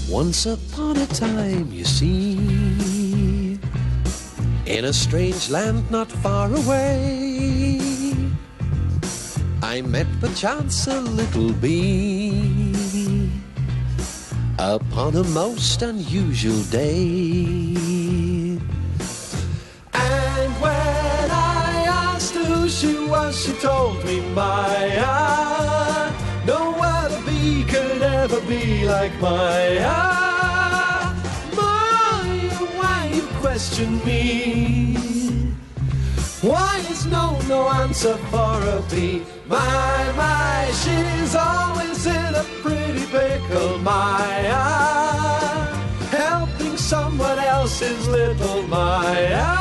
Once upon a time, you see, in a strange land not far away, I met perchance a little bee upon a most unusual day. And when I asked who she was, she told me, Maya, no other bee could ever be like Maya. Maya, why you question me? Why is no answer for a bee? My, she's always in a pretty pickle, Maya, helping someone else's little Maya.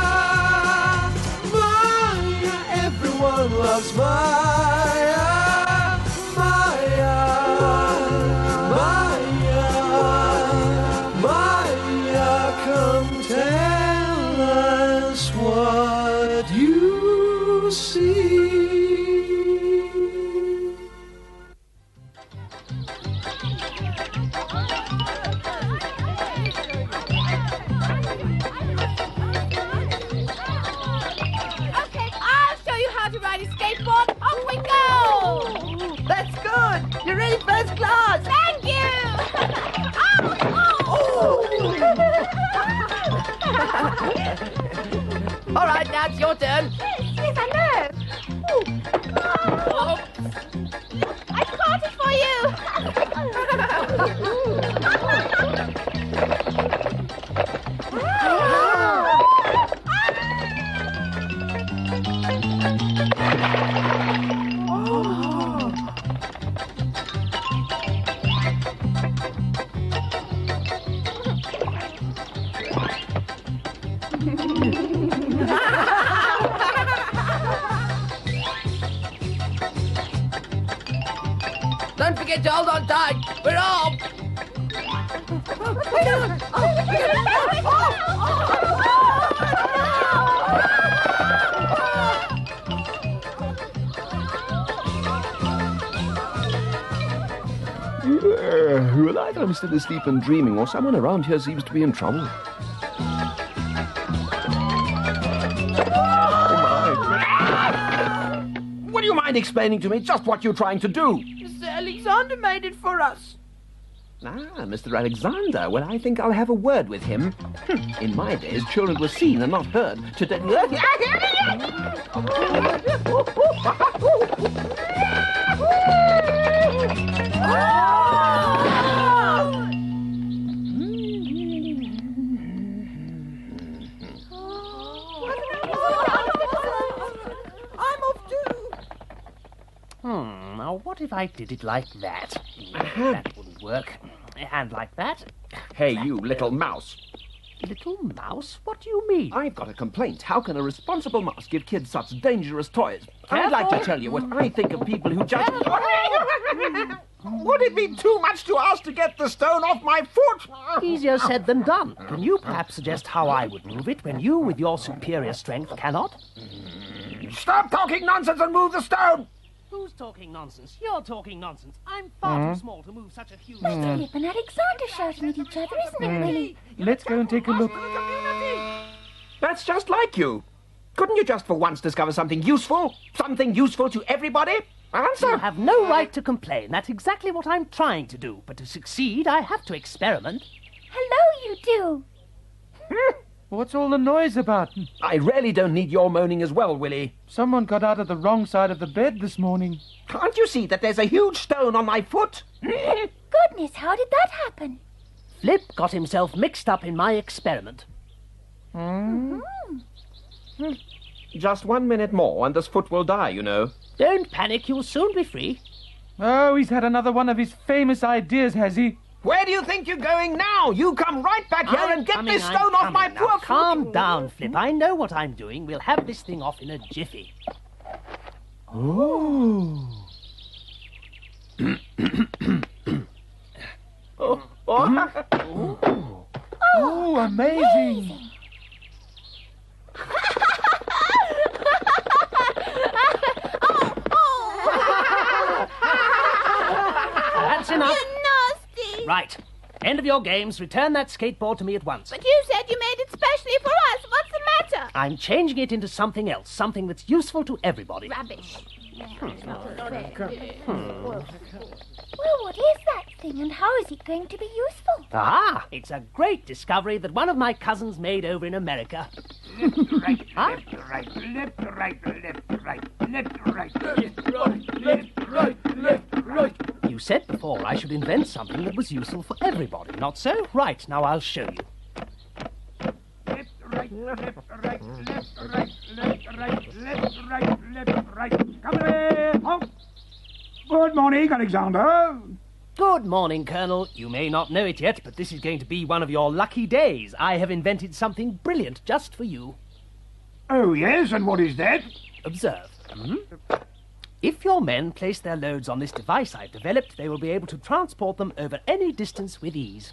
Maya, everyone loves Maya. Maya, Maya, Maya, come tell us what you see. Okay, I'll show you how to ride a skateboard. Off we go! That's good! You're really first class! Thank you! All right, now it's your turn. Yes, I know. Oops. I caught it for you. Don't forget to hold on tight. We're off. Well, either I'm still asleep and dreaming, or someone around here seems to be in trouble. Would you mind explaining to me just what you're trying to do? Mr. Alexander made it for us. Ah, Mr. Alexander. Well, I think I'll have a word with him. In my days, children were seen and not heard. Today... Now, what if I did it like that? That wouldn't work. And like that. Hey, you little mouse. Little mouse? What do you mean? I've got a complaint. How can a responsible mouse give kids such dangerous toys? I'd like to tell you what I think of people who just... Would it be too much to ask to get the stone off my foot? Easier said than done. Can you perhaps suggest how I would move it when you, with your superior strength, cannot? Stop talking nonsense and move the stone! Who's talking nonsense? You're talking nonsense. I'm far too small to move such a huge stone. Philip and Alexander shouting at each other, isn't it, Willie? Let's go and take a look. That's just like you. Couldn't you just for once discover something useful? Something useful to everybody? Answer! You have no right to complain. That's exactly what I'm trying to do. But to succeed, I have to experiment. Hello, you do. What's all the noise about? I really don't need your moaning as well, Willie. Someone got out of the wrong side of the bed this morning. Can't you see that there's a huge stone on my foot? Goodness, how did that happen? Flip got himself mixed up in my experiment. Just 1 minute more and this foot will die, you know. Don't panic, you'll soon be free. Oh, he's had another one of his famous ideas, has he? Where do you think you're going now? You come right back here and get this stone off my poor foot. Calm down, Flip. I know what I'm doing. We'll have this thing off in a jiffy. Oh. Oh, amazing. That's enough. Nasty. Right. End of your games. Return that skateboard to me at once. But you said you made it specially for us. What's the matter? I'm changing it into something else, something that's useful to everybody. Rubbish. Well, what is that thing and how is it going to be useful? Ah, it's a great discovery that one of my cousins made over in America. Right, Huh? left, right, left, right, left, right, left, right, left, right. You said before I should invent something that was useful for everybody, not so? Right, now I'll show you. Left, right, left, right, left, right, left, right, left, right, left, right. Come here. Halt. Good morning, Alexander. Good morning, Colonel. You may not know it yet, but this is going to be one of your lucky days. I have invented something brilliant just for you. Oh, yes, and what is that? Observe. If your men place their loads on this device I've developed, they will be able to transport them over any distance with ease.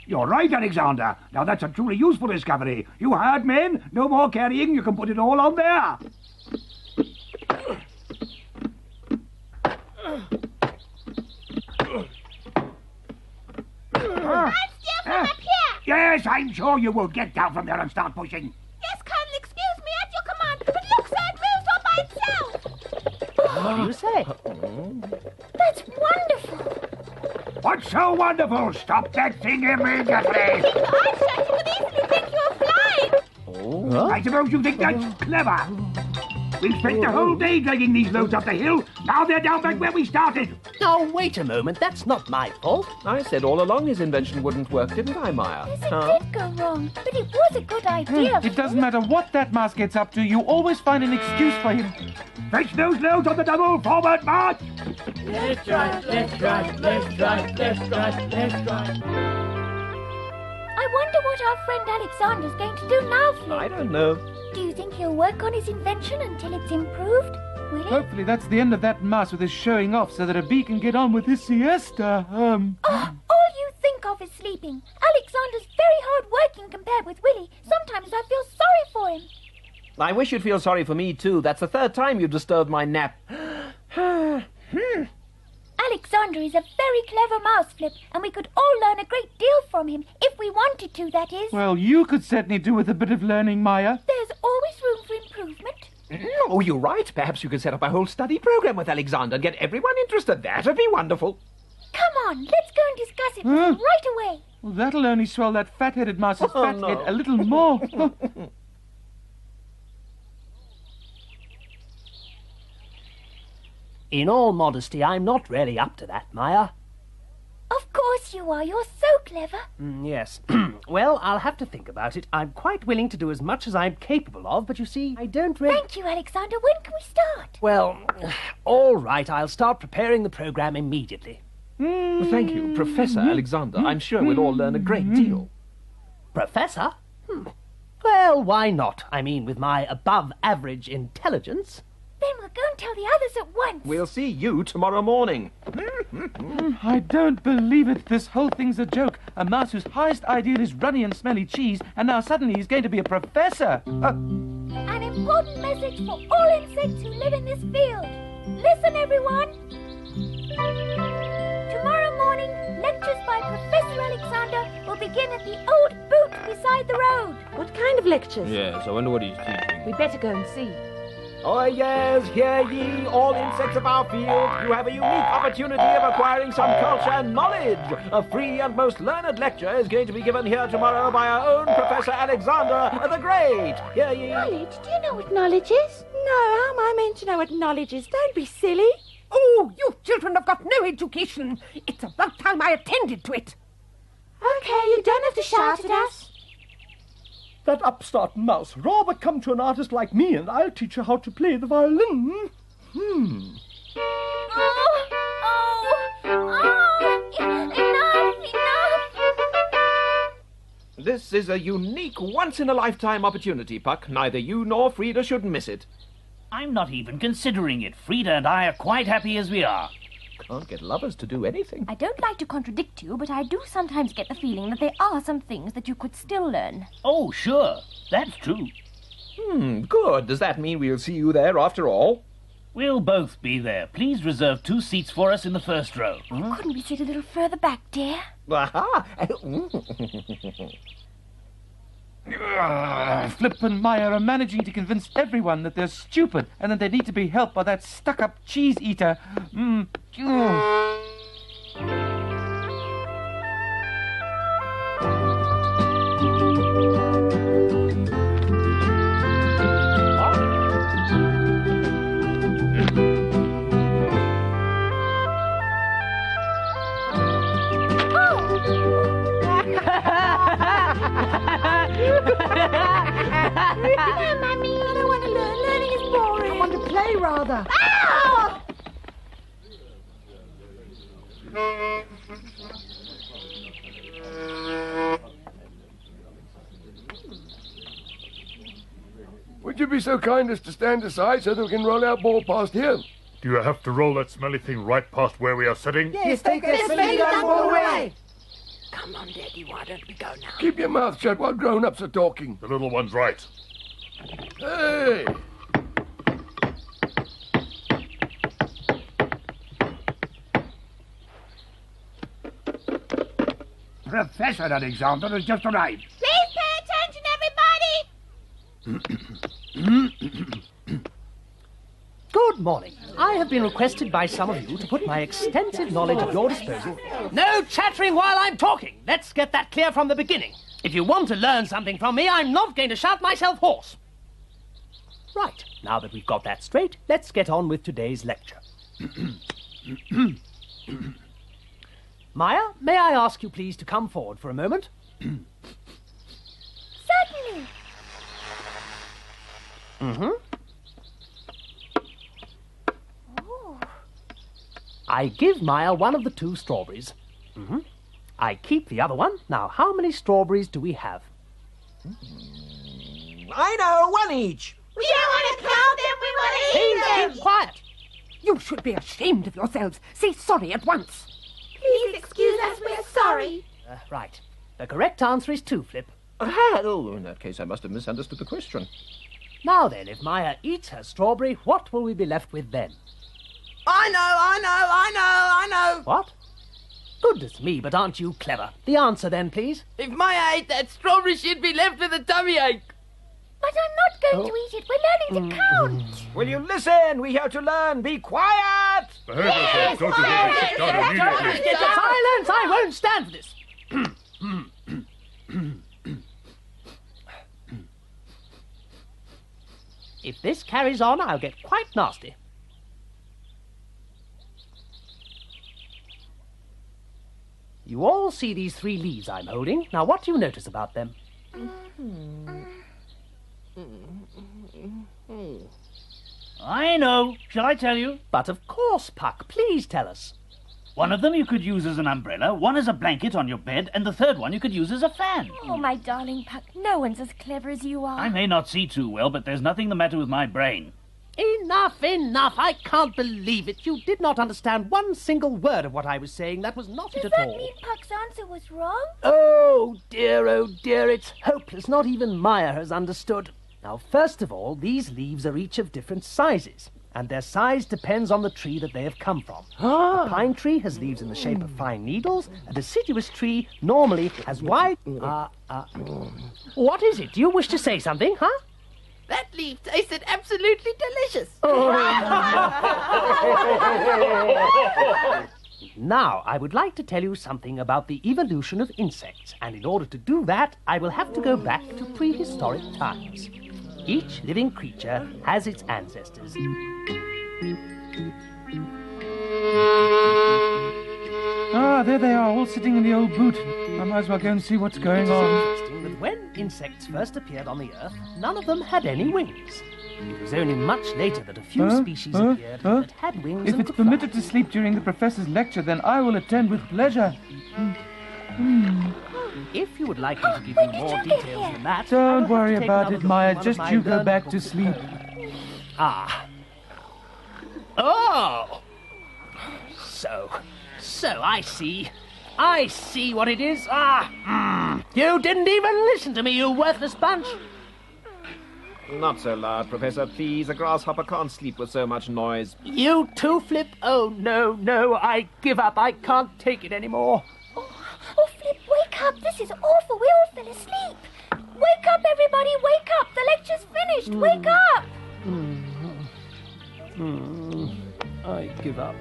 You're right, Alexander. Now, that's a truly useful discovery. You heard, men? No more carrying. You can put it all on there. I'm still from up here. Yes, I'm sure you will. Get down from there and start pushing. Yes, Colonel, excuse me, at your command. But look, sir, it moves all by itself. What do you say? That's wonderful. What's so wonderful? Stop that thing immediately. I thought you could easily think you were flying. I suppose you think that's clever. We've spent the whole day dragging these loads up the hill. Now they're down back where we started. Now, wait a moment. That's not my fault. I said all along his invention wouldn't work, didn't I, Maya? Yes, it did go wrong, but it was a good idea. It doesn't matter what that mouse gets up to, you always find an excuse for him. Fetch those loads on the double. Forward march. Left, right, left, right, left, right, left, right, left, right. I wonder what our friend Alexander's going to do now, Flip. I don't know. Do you think he'll work on his invention until it's improved? Will he? Hopefully that's the end of that mouse with his showing off so that a bee can get on with his siesta. Oh, all you think of is sleeping. Alexander's very hard-working compared with Willie. Sometimes I feel sorry for him. I wish you'd feel sorry for me, too. That's the third time you've disturbed my nap. Alexander is a very clever mouse, Flip, and we could all learn a great deal from him, if we wanted to, that is. Well, you could certainly do with a bit of learning, Maya. There's always room for improvement. Oh, you're right. Perhaps you could set up a whole study program with Alexander and get everyone interested. That'd be wonderful. Come on, let's go and discuss it with him right away. Well, that'll only swell that fat-headed mouse's Oh, fat no. head a little more. In all modesty, I'm not really up to that, Maya. Of course you are. You're so clever. Yes. Well, I'll have to think about it. I'm quite willing to do as much as I'm capable of, but you see, I don't really... Thank you, Alexander. When can we start? Well, all right, I'll start preparing the program immediately. Thank you, Professor Alexander. I'm sure we'll all learn a great deal. Professor? Well, why not? I mean, with my above-average intelligence. Then we'll go and tell the others at once. We'll see you tomorrow morning. I don't believe it. This whole thing's a joke. A mouse whose highest ideal is runny and smelly cheese, and now suddenly he's going to be a professor. An important message for all insects who live in this field. Listen, everyone. Tomorrow morning, lectures by Professor Alexander will begin at the old boot beside the road. What kind of lectures? Yes, I wonder what he's teaching. We'd better go and see. Oh, yes, hear ye, all insects of our field. You have a unique opportunity of acquiring some culture and knowledge. A free and most learned lecture is going to be given here tomorrow by our own Professor Alexander the Great. Hear ye? Knowledge? Do you know what knowledge is? No, how am I meant to know what knowledge is? Don't be silly. Oh, you children have got no education. It's about time I attended to it. Okay, you don't have to shout at us. That upstart mouse rather come to an artist like me and I'll teach her how to play the violin. Enough! This is a unique, once-in-a-lifetime opportunity, Puck. Neither you nor Frida should miss it. I'm not even considering it. Frida and I are quite happy as we are. Can't get lovers to do anything. I don't like to contradict you, but I do sometimes get the feeling that there are some things that you could still learn. Oh, sure. That's true. Good. Does that mean we'll see you there after all? We'll both be there. Please reserve 2 seats for us in the first row. Couldn't we sit a little further back, dear? Flip and Maya are managing to convince everyone that they're stupid and that they need to be helped by that stuck-up cheese eater. Mummy, I don't want to learn. Learning is boring. I want to play rather. Ow! Would you be so kind as to stand aside so that we can roll our ball past here? Do you have to roll that smelly thing right past where we are sitting? Yes, take that silly dumb ball away. Come on, Daddy, why don't we go now? Keep your mouth shut while grown-ups are talking. The little one's right. Hey! Professor Alexander has just arrived. Please pay attention, everybody! Good morning. I have been requested by some of you to put my extensive knowledge at your disposal. No chattering while I'm talking. Let's get that clear from the beginning. If you want to learn something from me, I'm not going to shout myself hoarse. Right, now that we've got that straight, let's get on with today's lecture. Maya, may I ask you please to come forward for a moment? Certainly. I give Maya one of the 2 strawberries. I keep the other one. Now, how many strawberries do we have? I know, 1 each. We don't want to count them, we want to eat Please them! keep quiet. You should be ashamed of yourselves. Say sorry at once. Please excuse us, we're sorry. Right. The correct answer is 2, Flip. Oh, in that case, I must have misunderstood the question. Now then, if Maya eats her strawberry, what will we be left with then? I know. What? Goodness me, but aren't you clever? The answer then, please. If Maya ate that strawberry, she'd be left with a tummy ache. But I'm not going to eat it. We're learning to count. Will you listen? We're here to learn. Be quiet. Behave yourself. Don't you hear me? Sit down immediately. Silence! I won't stand for this. If this carries on, I'll get quite nasty. You all see these 3 leaves I'm holding. Now, what do you notice about them? I know. Shall I tell you? But of course, Puck. Please tell us. One of them you could use as an umbrella, one as a blanket on your bed, and the third one you could use as a fan. Oh, my darling Puck, no one's as clever as you are. I may not see too well, but there's nothing the matter with my brain. Enough, enough. I can't believe it. You did not understand one single word of what I was saying. That was not it Does at that all. mean Puck's answer was wrong? Oh, dear, it's hopeless. Not even Maya has understood. Now, first of all, these leaves are each of different sizes, and their size depends on the tree that they have come from. A pine tree has leaves in the shape of fine needles. A deciduous tree normally has wide... What is it? Do you wish to say something, huh? That leaf tasted absolutely delicious. Now, I would like to tell you something about the evolution of insects, and in order to do that, I will have to go back to prehistoric times. Each living creature has its ancestors. Ah, there they are, all sitting in the old boot. I might as well go and see what's going on. Interesting that when insects first appeared on the Earth, none of them had any wings. It was only much later that a few species appeared that had wings If and it's could fly. permitted to sleep during the professor's lecture, then I will attend with pleasure. If you would like me to give you more details than that... I Don't will have worry to take about another it, look at Maya. one of Just my you go learned back to books. sleep. Ah. Oh! So I see. I see what it is. You didn't even listen to me, you worthless bunch. Not so loud, Professor, please. A grasshopper can't sleep with so much noise. You too, Flip? Oh, no, no, I give up. I can't take it anymore. Oh, Flip, wake up. This is awful. We all fell asleep. Wake up, everybody. Wake up. The lecture's finished. Wake up. I give up.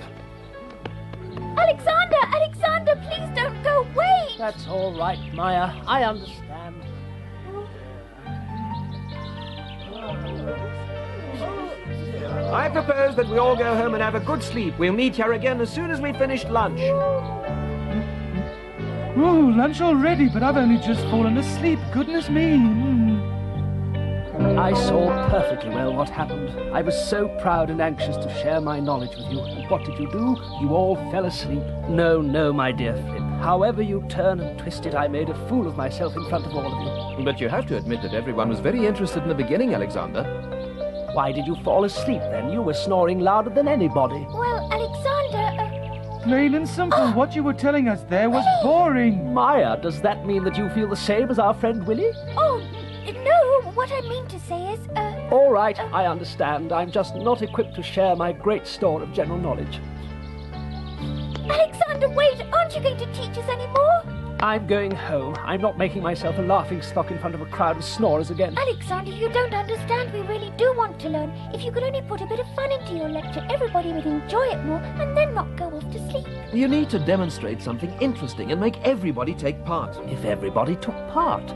Alexander, please don't go. Wait. That's all right, Maya. I understand. I propose that we all go home and have a good sleep. We'll meet here again as soon as we finish lunch. Oh, lunch already, but I've only just fallen asleep. Goodness me. I saw perfectly well what happened. I was so proud and anxious to share my knowledge with you. And what did you do? You all fell asleep. No, no, my dear Flip. However you turn and twist it, I made a fool of myself in front of all of you. But you have to admit that everyone was very interested in the beginning, Alexander. Why did you fall asleep then? You were snoring louder than anybody. Well, Alexander... Plain and simple, what you were telling us there was boring. Maya, does that mean that you feel the same as our friend Willie? Oh, no, what I mean to say is, All right, I understand. I'm just not equipped to share my great store of general knowledge. Alexander, wait! Aren't you going to teach us any more? I'm going home. I'm not making myself a laughing stock in front of a crowd of snorers again. Alexander, you don't understand. We really do want to learn. If you could only put a bit of fun into your lecture, everybody would enjoy it more and then not go off to sleep. You need to demonstrate something interesting and make everybody take part. If everybody took part,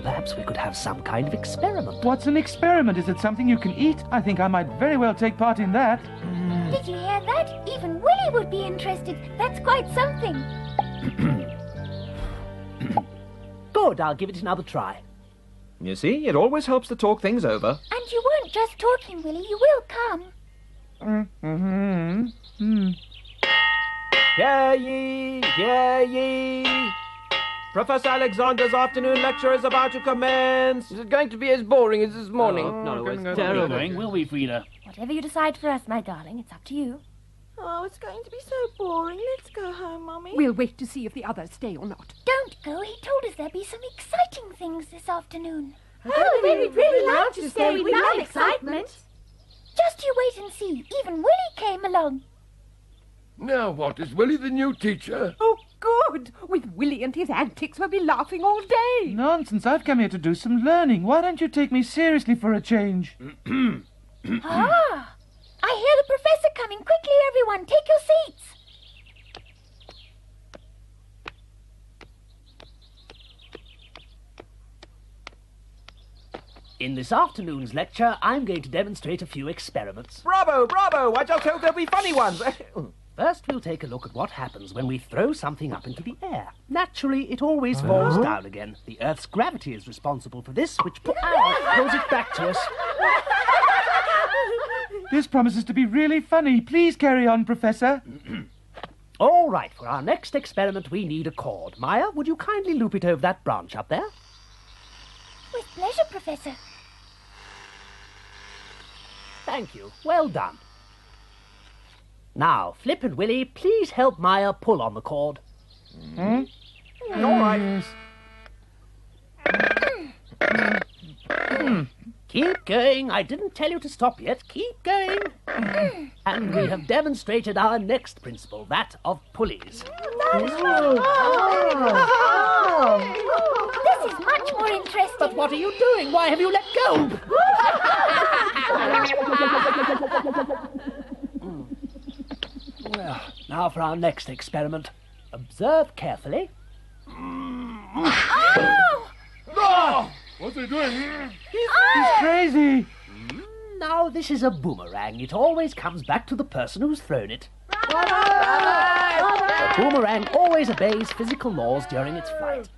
perhaps we could have some kind of experiment. What's an experiment? Is it something you can eat? I think I might very well take part in that. Did you hear that? Even Willie would be interested. That's quite something. Good, I'll give it another try. You see, it always helps to talk things over. And you weren't just talking, Willie. You will come. Hear ye, hear ye. Professor Alexander's afternoon lecture is about to commence. Is it going to be as boring as this morning? No, it's terrible. Will we, Frida? Whatever you decide for us, my darling, it's up to you. Oh, it's going to be so boring. Let's go home, Mummy. We'll wait to see if the others stay or not. Don't go. He told us there'll be some exciting things this afternoon. Oh, we'd really like to stay. We love excitement. Just you wait and see. Even Willie came along. Now what, is Willie the new teacher? Oh, good. With Willie and his antics, we'll be laughing all day. Nonsense, I've come here to do some learning. Why don't you take me seriously for a change? Ah! I hear the professor coming. Quickly, everyone, take your seats. In this afternoon's lecture, I'm going to demonstrate a few experiments. Bravo, bravo! I just hope there'll be funny ones. First, we'll take a look at what happens when we throw something up into the air. Naturally, it always falls down again. The Earth's gravity is responsible for this, which pulls it back to us. This promises to be really funny. Please carry on, Professor. All right, for our next experiment, we need a cord. Maya, would you kindly loop it over that branch up there? With pleasure, Professor. Thank you. Well done. Now, Flip and Willie, please help Maya pull on the cord. All right. Keep going. I didn't tell you to stop yet. Keep going. And we have demonstrated our next principle, that of pulleys. This is much more interesting. But what are you doing? Why have you let go? Well, now for our next experiment. Observe carefully. Oh! What's he doing? He's crazy. Now, this is a boomerang. It always comes back to the person who's thrown it. A boomerang always obeys physical laws during its flight.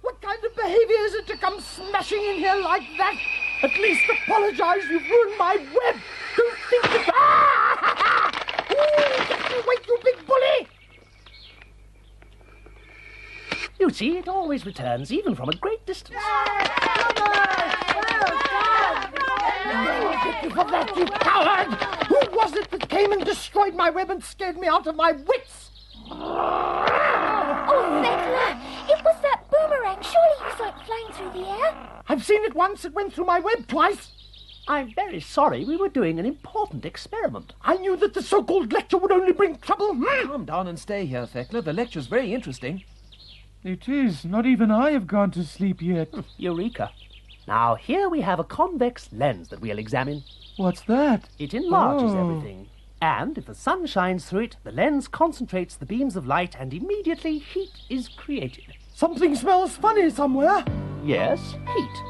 What kind of behaviour is it to come smashing in here like that? At least apologise. You've ruined my web. Don't think it's... Wait, you big bully! You see, it always returns, even from a great distance. Get your for that, you coward! Who was it that came and destroyed my web and scared me out of my wits? Oh, Thekla, it was that boomerang. Surely you saw it flying through the air? I've seen it once. It went through my web twice. I'm very sorry. We were doing an important experiment. I knew that the so-called lecture would only bring trouble. Calm down and stay here, Thekla. The lecture's very interesting. It is. Not even I have gone to sleep yet. Eureka. Now, here we have a convex lens that we'll examine. What's that? It enlarges everything. And if the sun shines through it, the lens concentrates the beams of light and immediately heat is created. Something smells funny somewhere. Yes, heat.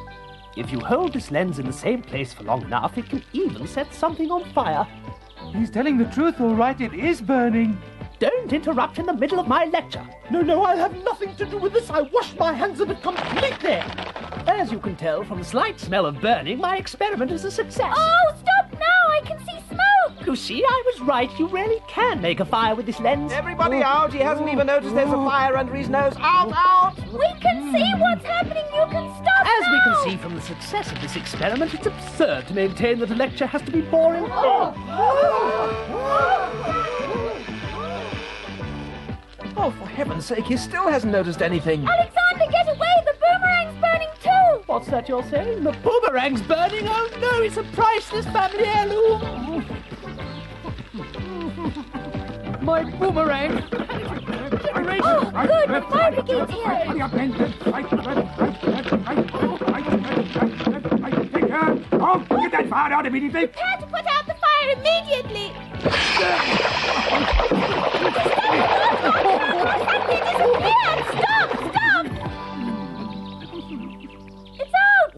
If you hold this lens in the same place for long enough, it can even set something on fire. He's telling the truth, all right. It is burning. Don't interrupt in the middle of my lecture. No, I'll have nothing to do with this. I washed my hands of it completely. As you can tell from the slight smell of burning, my experiment is a success. Oh, stop now! I can see smoke! You see, I was right. You really can make a fire with this lens. Everybody out! He hasn't even noticed there's a fire under his nose. Out! We can see what's happening. You can stop As now. we can see from the success of this experiment, it's absurd to maintain that a lecture has to be boring. Oh, for heaven's sake, he still hasn't noticed anything. Alexander, get away! The boomerang's burning too! What's that you're saying? The boomerang's burning? Oh no, it's a priceless family heirloom. My boomerang. Oh, good! The fire brigade's here! Hurry up, men! Right. Take her! Oh, get that fire out immediately! Prepare to put out the fire immediately! Suddenly disappeared! Stop! It's out!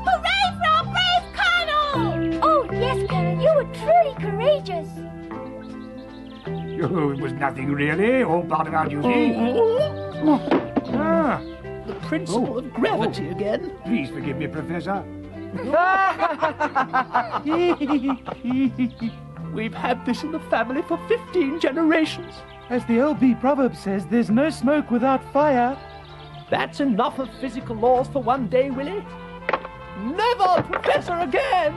Hooray for our brave Colonel! Oh, yes, Colonel, you were truly courageous. Oh, it was nothing really, all part of our duty. The principle of gravity again. Please forgive me, Professor. We've had this in the family for 15 generations. As the LB proverb says, there's no smoke without fire. That's enough of physical laws for one day, Willie. Never, Professor, again!